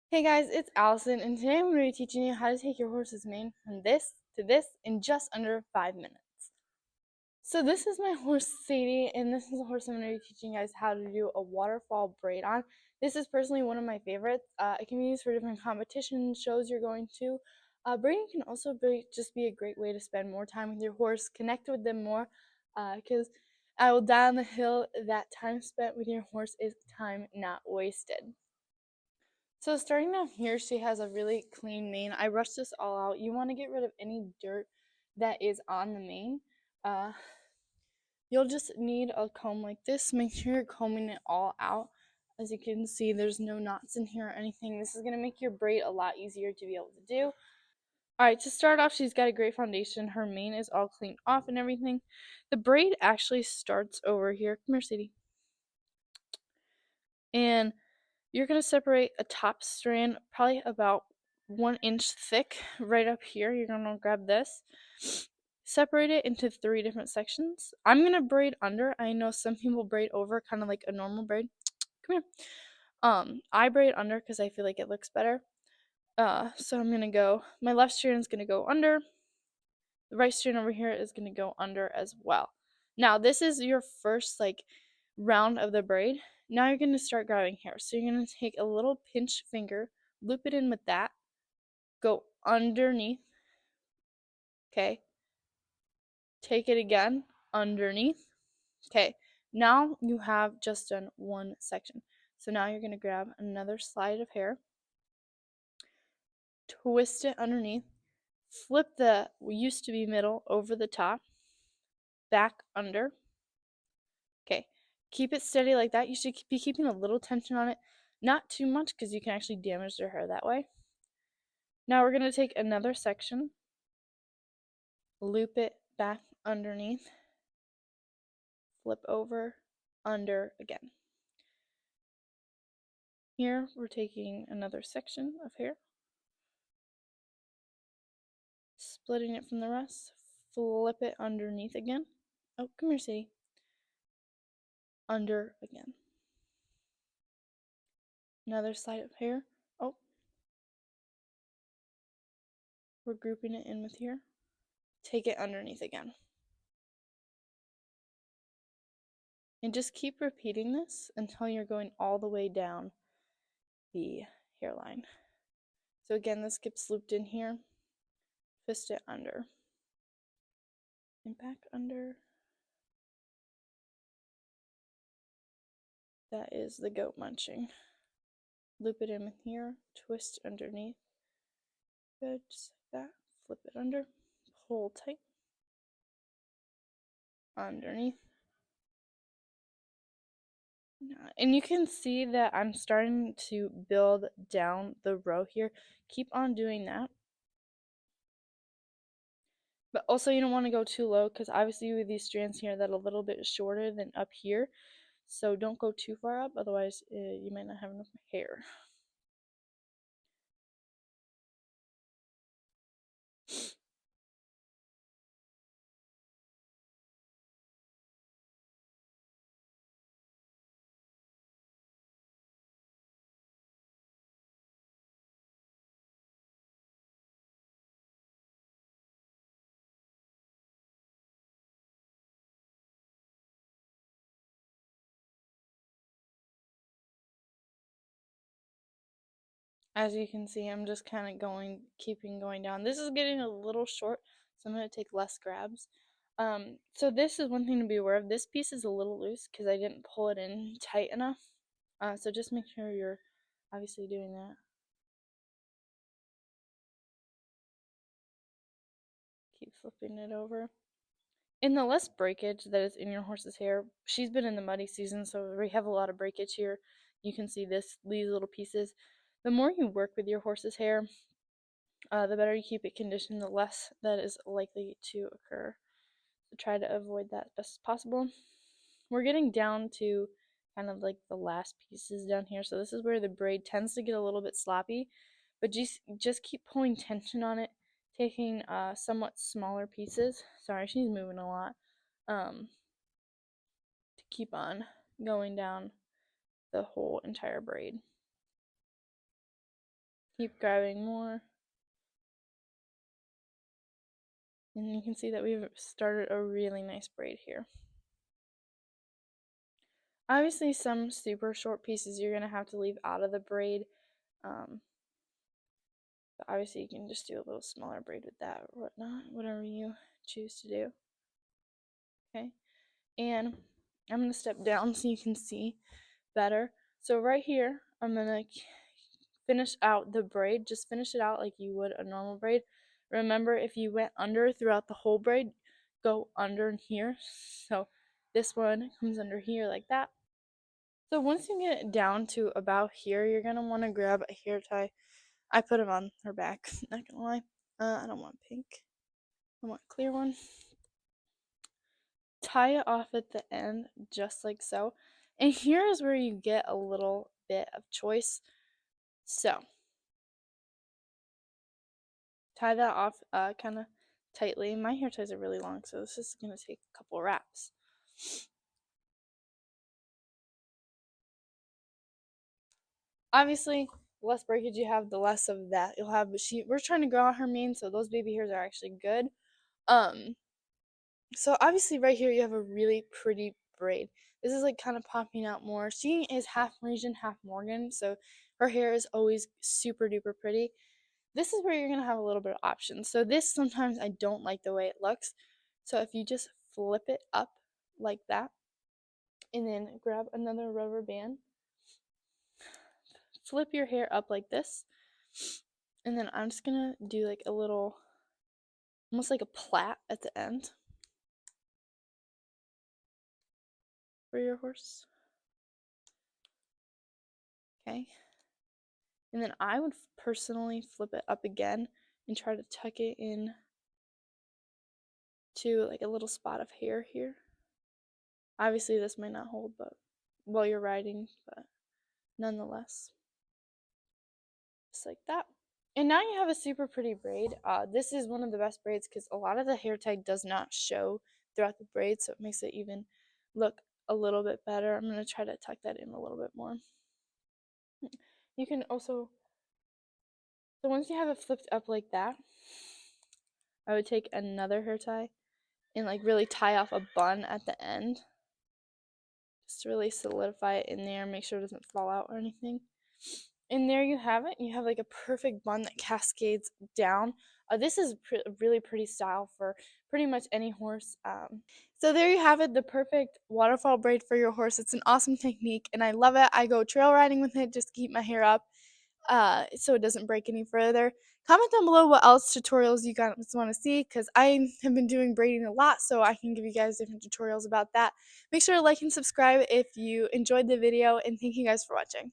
Hey guys, it's Allison, and today I'm going to be teaching you how to take your horse's mane from this to this in just under 5 minutes. So this is my horse Sadie, and this is a horse I'm going to be teaching you guys how to do a waterfall braid on. This is personally one of my favorites. It can be used for different competitions, shows you're going to. Braiding can also just be a great way to spend more time with your horse, connect with them more, because I will die on the hill that time spent with your horse is time not wasted. So starting down here, she has a really clean mane. I brushed this all out. You want to get rid of any dirt that is on the mane. Uh, you'll just need a comb like this. Make sure you're combing it all out. As you can see, there's no knots in here or anything. This is going to make your braid a lot easier to be able to do. Alright, to start off, she's got a great foundation. Her mane is all cleaned off and everything. The braid actually starts over here. Come here, Sadie. And you're going to separate a top strand probably about 1 inch thick right up here. You're going to grab this, separate it into 3 different sections. I'm going to braid under. I know some people braid over, kind of like a normal braid. Come here. I braid under because I feel like it looks better. So I'm going to go, my left strand is going to go under. The right strand over here is going to go under as well. Now, this is your first round of the braid. Now you're going to start grabbing hair. So you're going to take a little pinch finger, loop it in with that, go underneath, okay? Take it again, underneath, okay? Now you have just done one section. So now you're going to grab another slide of hair, twist it underneath, flip the used to be middle over the top, back under, okay. Keep it steady like that. You should be keeping a little tension on it. Not too much because you can actually damage their hair that way. Now we're going to take another section, loop it back underneath, flip over, under again. Here we're taking another section of hair, splitting it from the rest, flip it underneath again. Oh, come here, Sadie. Under again. Another side of hair. Oh, we're grouping it in with here. Take it underneath again. And just keep repeating this until you're going all the way down the hairline. So again, this gets looped in here, twist it under, and back under. That is the goat munching. Loop it in with here, twist underneath. Good, just like that. Flip it under, pull tight, underneath. And you can see that I'm starting to build down the row here. Keep on doing that. But also you don't want to go too low because obviously with these strands here that are a little bit shorter than up here. So don't go too far up, otherwise you might not have enough hair. As you can see, I'm just kind of keeping going down. This is getting a little short, so I'm going to take less grabs. So this is one thing to be aware of. This piece is a little loose because I didn't pull it in tight enough. So just make sure you're obviously doing that. Keep flipping it over. In the less breakage that is in your horse's hair, she's been in the muddy season, so we have a lot of breakage here. You can see these little pieces. The more you work with your horse's hair, the better you keep it conditioned, the less that is likely to occur. So try to avoid that best as possible. We're getting down to kind of like the last pieces down here. So this is where the braid tends to get a little bit sloppy, but just keep pulling tension on it, taking somewhat smaller pieces. Sorry, she's moving a lot. To keep on going down the whole entire braid. Keep grabbing more. And you can see that we've started a really nice braid here. Obviously, some super short pieces you're going to have to leave out of the braid. But obviously, you can just do a little smaller braid with that or whatnot, whatever you choose to do. Okay, and I'm going to step down so you can see better. So right here, I'm going to finish out the braid. Just finish it out like you would a normal braid. Remember, if you went under throughout the whole braid, go under here. So this one comes under here like that. So once you get it down to about here, you're going to want to grab a hair tie. I put it on her back, not gonna lie. I don't want pink. I want a clear one. Tie it off at the end, just like so. And here is where you get a little bit of choice. So, tie that off kind of tightly. My hair ties are really long, so this is going to take a couple wraps. Obviously, the less breakage you have, the less of that you'll have. But we're trying to grow out her mane, so those baby hairs are actually good. So obviously right here you have a really pretty braid. This is like kind of popping out more. She is half Malaysian, half Morgan, so her hair is always super duper pretty. This is where you're going to have a little bit of options. So this sometimes I don't like the way it looks. So if you just flip it up like that and then grab another rubber band, flip your hair up like this, and then I'm just going to do like a little, almost like a plait at the end for your horse. Okay. And then I would personally flip it up again and try to tuck it in to like a little spot of hair here. Obviously this might not hold but while you're riding, but nonetheless. Just like that. And now you have a super pretty braid. This is one of the best braids because a lot of the hair tie does not show throughout the braid, so it makes it even look a little bit better. I'm going to try to tuck that in a little bit more. You can also, so once you have it flipped up like that, I would take another hair tie and like really tie off a bun at the end. Just to really solidify it in there, make sure it doesn't fall out or anything. And there you have it. You have like a perfect bun that cascades down. This is a really pretty style for pretty much any horse. So there you have it, the perfect waterfall braid for your horse. It's an awesome technique and I love it. I go trail riding with it just to keep my hair up so it doesn't break any further. Comment down below what else tutorials you guys want to see because I have been doing braiding a lot, so I can give you guys different tutorials about that. Make sure to like and subscribe if you enjoyed the video, and thank you guys for watching.